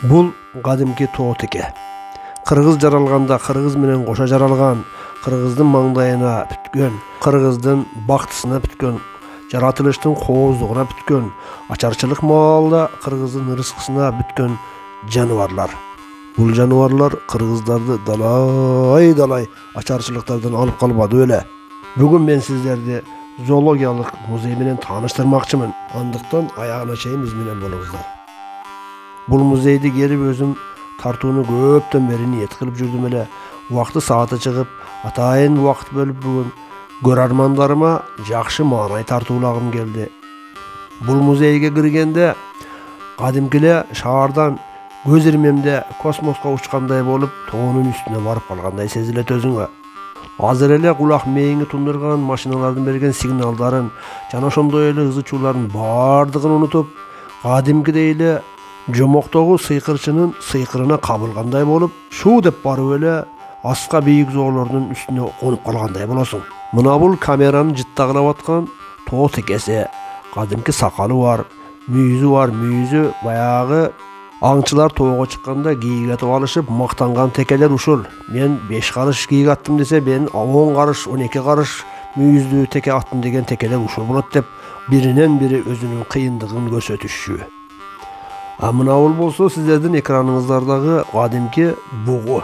Бул кадимки тоо теке. Кыргыз жаралганда кыргыз менен кошо жаралган, кыргыздын маңдайына бүткөн, кыргыздын бактысына бүткөн, жаратылыштын кооздугуна бүткөн, ачарчылык маалда кыргыздын ырыскысына бүткөн жаныбарлар. Бул жаныбарлар кыргыздарды далай ачарчылыктардан алып калбады беле. Бүгүн мен сиздерди зоологиялык музей менен тааныштырмакчымын. Андыктан аягына чейин биз менен болуңуздар. Бул музейди келип өзүм тартууну көптөн бери ниет кылып жүрдүм эле. Убакты сааты чыгып, атайын убакыт бөлүп бүгүн көрөрмандарыма жакшы маанай тартуулагым келди. Бул музейге киргенде кадимкиле шаардан көз ирмемде космоско учкандай болуп, тоонун үстүнө барып калгандай сезилет өзүңө. Азыр эле кулак мээңи тундурган машиналардын берген сигналдарын жана ошондой эле ызы чуулардын баардыгын унутуп, кадимкидей эле жомоктогу сыйкырчынын сыйкырына кабылгандай болуп, шуу деп барып эле аска бийик зоолордун үстүнө конуп калгандай болосуң. Мына бул камераны жыттагылап аткан тоо текеси, кадимки сакалы бар, мүйүзү баягы аңчылар тоого чыкканда кийик атып алышып мактанган текелер ушул. Мен 5 карыш кийик аттым десе, мен 10 карыш, 12 карыш мүйүздүү теке аттым деген текелер ушул болот деп биринен бири өзүнүн кыйындыгын көрсөтүшчү. Мына бул болсо сиздердин экраныңыздардагы кадимки бугу.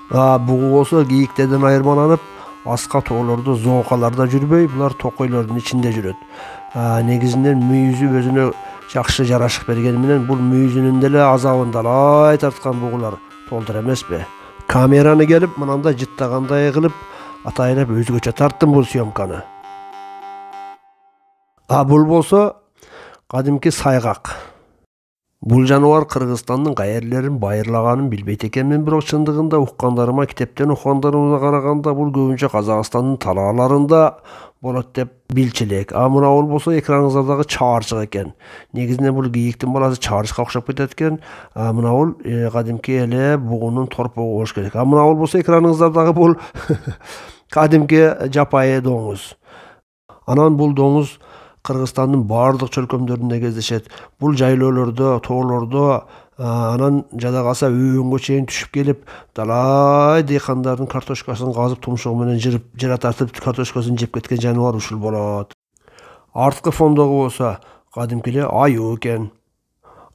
Бугу болсо кийиктерден айырмаланып, аска тоолордо, зоокаларда жүрбөй, булар токойлордун ичинде жүрөт. Негизинен мүйүзү өзүнө жакшы жарашык бергени менен бул мүйүзүнүн деле азабын далай тарткан бугулар толтур эмеспи. Камераны келип мынандай жыттагандай кылып атайлап өзгөчө тарттым бул съемканы. Бул болсо кадимки сайгак. Бул жаныбар Кыргызстандын каерлерин байырлаганын билбейт экенмин, бирок чындыгында уккандарыма, китептен уккандарыма караганда бул көбүнчө Казакстандын талааларында болот деп билчилик. Мына бул болсо экраныңыздагы чаарчык экен. Негизинен бул кийиктин баласы чаарчыкка окшоп кетет экен. Мына бул кадимки эле бугунун торпогу болуш керек. Мына бул болсо экраныңыздагы бул кадимки жапайы доңуз. Анан бул доңуз Кыргызстандын баардык чөлкөмдөрүндө кездешет. Бул жайлоолордо, тоолордо, анан жада калса өөнгө чейин түшүп келип, далай дыйкандардын картошкасын казып, тумшугу менен жыра тартып картошкасын жеп кеткен жаныбар ушул болот. Арткы фондогу болсо кадимки эле аюу экен.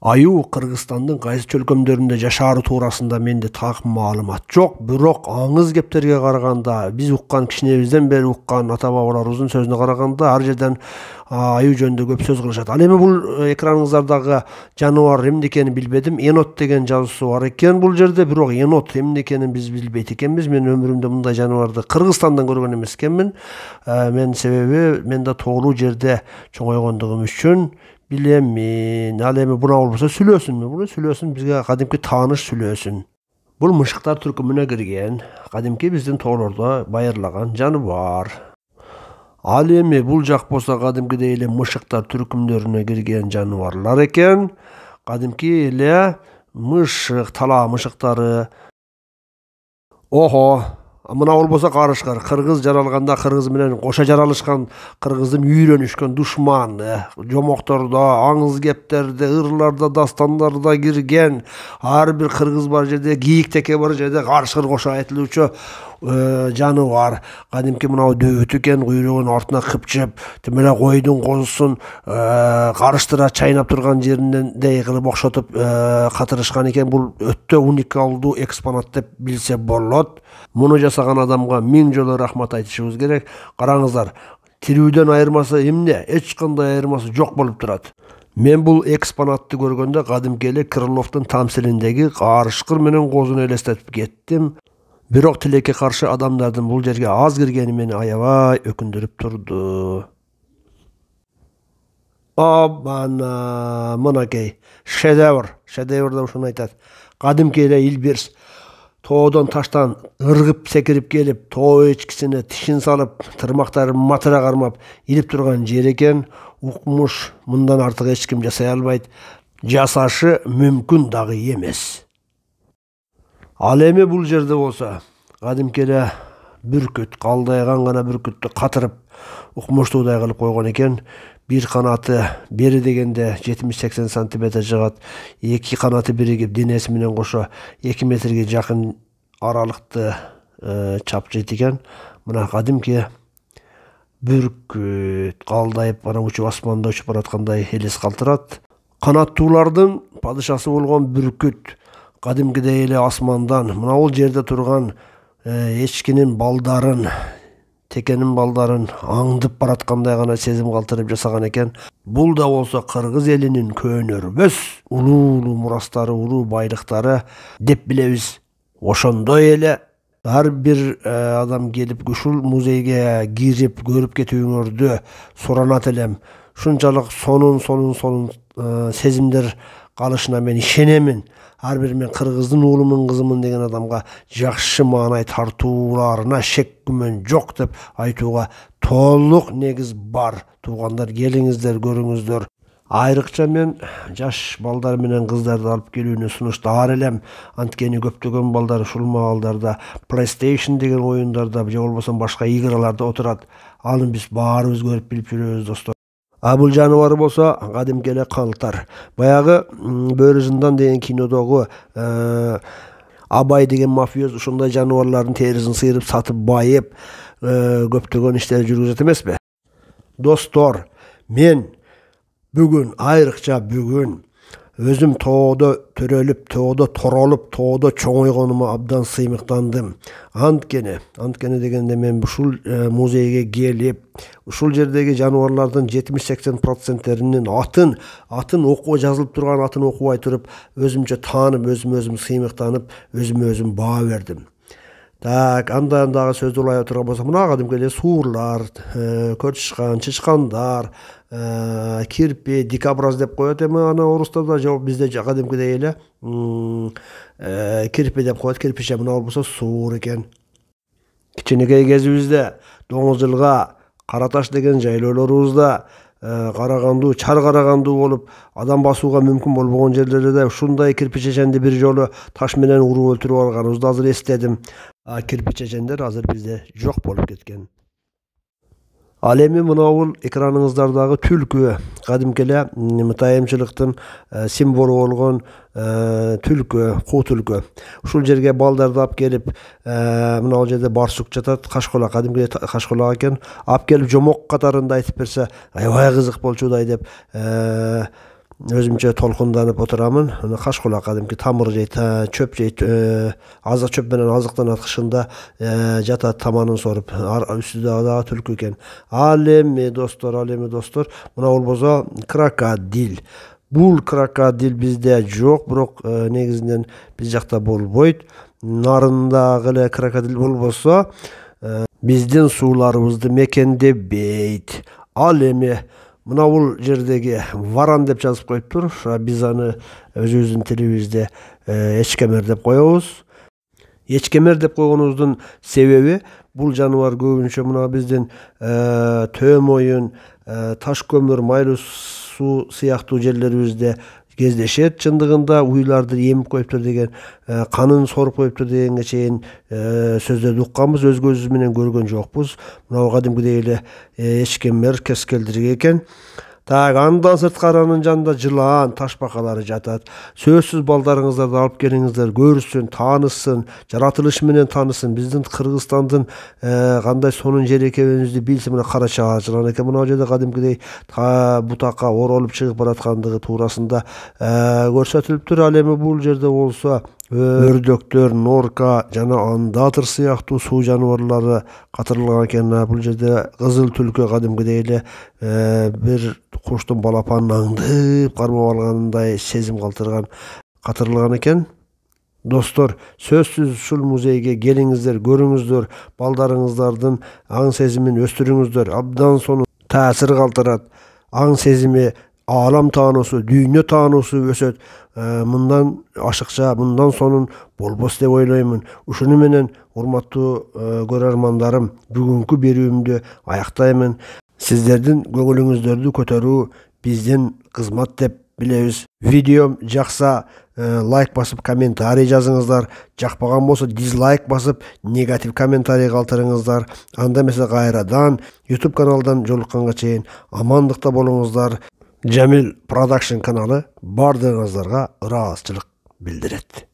Аюу Кыргызстандын кайсы чөлкөмдөрүндө жашаары туурасында менде так маалымат жок, бирок аңыз кептерге караганда, биз уккан, кичинебизден бери уккан ата-бабаларыбыздын сөзүнө караганда, ар жерден аюу жөнүндө көп сөз кылышат. Ал эми бул экраныңыздардагы жаныбар эмне экенин билбедим. Енот деген жазуусу бар экен бул жерде, бирок енот эмне экенин биз билбейт экенбиз. Мен өмүрүмдө мындай жаныбарды Кыргызстандан көргөн эмес экенмин. Мен себеби мен да тоолуу жерде чоңойгондугум үчүн билемин. Ал эми буна болбосо сүлөөсүнмү? Бул сүлөөсүн бизге кадимки тааныш сүлөөсүн. Бул мышыктар түркүмүнө кирген, кадимки биздин тоолордо байырлаган жаныбар. Ал эми бул жак болсо кадимкидей эле мышыктар түркүмдөрүнө кирген жаныбарлар экен. Кадимки эле мышык, талаа мышыктары. Мына бул болсо карышкыр. Кыргыз жаралганда кыргыз менен кошо жаралышкан, кыргыздын үйрөнүшкөн душманы, жомоктордо, аңыз кептерде, ырларда, дастандарда кирген, ар бир кыргыз бар жерде, кийик теке бар жерде карышкыр кошо айтылуучу жаныбар. Кадимки мына дөбөт экен, куйругун артына кыпчып, тим эле койдун козусун карыштыра чайнап турган жериндей кылып окшотуп катырышкан экен. Бул өтө уникалдуу экспонат деп билсе болот. Муну жасаган адамга 1000 жолу рахмат айтышыбыз керек. Караңыздар, тирүүдөн айырмасы эмне? Эч кандай айырмасы жок болуп турат. Мен бул экспонатты көргөндө кадимки эле Крыловдун тамсилиндеги карышкыр менен козуну элестетип кеттим. Бирок тилекке каршы адамдардын бул жерге аз киргени мени аябай өкүндүрүп турду. Мынакей шедевр да ушуну айтат. Кадимки эле Илбирс тоодон таштан ыргып секирип келип, тоо эчкисине тишин салып, тырмактарын матыра кармап илип турган жер экен. Укмуш, мындан артык эч ким жасай албайт. Жасашы мүмкүн дагы эмес. Ал эми бул жерде болсо кадимки эле бүркүт, калдайган гана бүркүттү катырып укмуштуудай кылып койгон экен. Bir kanatı beri degende 70-80 santimetre жыгат, эки канаты биригип денеси менен кошо 2 метрге жакын аралыкты чапчыйт экен. Мына кадимки бүркүт калдайып анан учуп асманда учуп бараткандай элес калтырат. Канаттуулардын падышасы болгон бүркүт кадимкидей эле асмандан мына бул жерде турган эчкинин балдарын, текенин балдарын аңдып бараткандай гана сезим калтырып жасаган экен. Бул да болсо кыргыз элинин көнөрбөс улуу мурастары, улуу байлыктары деп билебиз. Ошондой эле ар бир адам келип ушул музейге кирип көрүп кетүүңөрдү суранат элем. Ушунчалык сонун сезимдер калышына мен ишенемин. Ар бир мен кыргыздын уулумун, кызымын деген адамга жакшы маанай тартууларына шек күмөн жок деп айтууга толук негиз бар. Туугандар, келиңиздер, көрүңүздөр. Айрыкча мен жаш балдар менен кыздарды алып келүүнү сунуштаар элем. Анткени көптөгөн балдар ушул маалдарда PlayStation деген оюндарда же болбосо башка играларда отурат. Аны биз баарыбыз көрүп билип жүрөбүз, достор. Бул жаныбар болсо кадимки эле калтар. Баягы Бөрү зындан деген кинодогу Абай деген мафиоз ушундай жаныбарлардын терисин сыйрып сатып байып көптөгөн иштер жүргүзөт эмеспи? Достор, мен бүгүн, айрыкча бүгүн өзүм тоодо төрөлүп, тоодо торолуп, тоодо чоңойгонума абдан сыймыктандым. Анткени дегенде мен ушул музейге келип, ушул жердеги жаныбарлардын 70-80%-теринин атын окуп жазылып турган атын окубай туруп, өзүмчө таанып, өзүм сыймыктанып, өзүм баа бердим. Так, андан дагы сөздү улай отурган болсок, мына кадимки эле суурлар, көччкан, чычкандар, кирпи, дикобраз деп коет эми аны орустарда, же бизде кадимкидей эле кирпи деп коет. Кирпиче мына болбосо суур экен. Кичинекей кезибизде Доңуз жылга Кара Таш деген жайлоолорубузда карагандуу, чар карагандуу болуп, адам басууга мүмкүн болбогон жерлерде ушундай кирпичеченди бир жолу таш менен уруп өлтүрүп алганыбызды азыр эстедим. Кирпичечендер азыр бизде жок болуп кеткен. Ал эми мына бул экраныңыздардагы түлкү, кадимки эле мытайымчылыктын символу болгон түлкү, куу түлкү. Ушул жерге балдарды алып келип, мына бул жерде барсук жатат, кашкола, кадимки кашкола экен. Алып келип жомок катарында айтып берсе, аябай кызык болчудай деп өзүмчө толкунданып отурамын. Кашкола кадимки тамыр жейт, чөп жейт, азык чөп менен азыктанат, кышында жатат таманын соруп, үстүдө дагы түлкү экен. Ал эми достор, мына болбосо крокодил. Бул крокодил бизде жок, бирок негизинен биз жакта болбойт. Нарындагы эле крокодил болбосо биздин сууларыбызды мекендебейт. Ал эми мына бул жердеги варан деп жазып коюптур. Биз аны өзүбүздүн тилибизде эчкемер деп коебуз. Эчкемер деп койгонубуздун себеби бул жаныбар көбүнчө мына биздин Төөмойун, Таш көмүр, Майлуу суу сыяктуу жерлерибизде кездешет. Чындыгында уйларды эмип коюптур деген, канын соруп коюптур дегенге чейин сөздөрдү укканбыз, өз көзүбүз менен көргөн жокпуз. Мына кадимкидей эле эчкемер, кескелдирге экен. Так, андан сырткарынын жанында жылаан, ташбакалары жатат. Сөзсүз балдарыңыздарды алып келиңиздер, көрсүн, таанышсын, жаратылышы менен таанысын. Биздин Кыргызстандын кандай сонун жери экенибизди билсин. Мына кара чаар жылан экен. Мына жерде кадимкидей бутакка оролуп чыгып бараткандыгы туурасында көрсөтүлүптүр. Ал эми бул жерде болсо өрдөктөр, норка жана андатыр сыяктуу суу жаныбарлары катырылган экен. Бул жерде кызыл түлкү кадимкидей эле бир куштун балапанын аңдып кармап алгандай сезим катырылган экен. Достор, сөзсүз ушул музейге келиңиздер, көрүңүздөр, балдарыңыздардын аң сезимин өстүрүңүздөр. Абдан сонун таасир калтырат. Аң сезими, аалам таануусу, дүйнө таануусу өсөт. Мындан ашыкча, мындан сонун болбос деп ойлоймун. Ушуну менен урматтуу көрөрмандарым, бүгүнкү берүүмдү аяктаймын. Сиздердин көңүлүңүздөрдү көтөрүү биздин кызмат деп билебиз. Видеом жакса лайк басып комментарий жазыңыздар. Жақпаған болса дизлайк басып негатив комментарий калтырыңыздар. Анда эмесе кайрадан YouTube каналдан жолукканга чейин амандыкта болуңуздар. Jamil Production каналы бардыгыңыздарга ыраазычылык билдирет.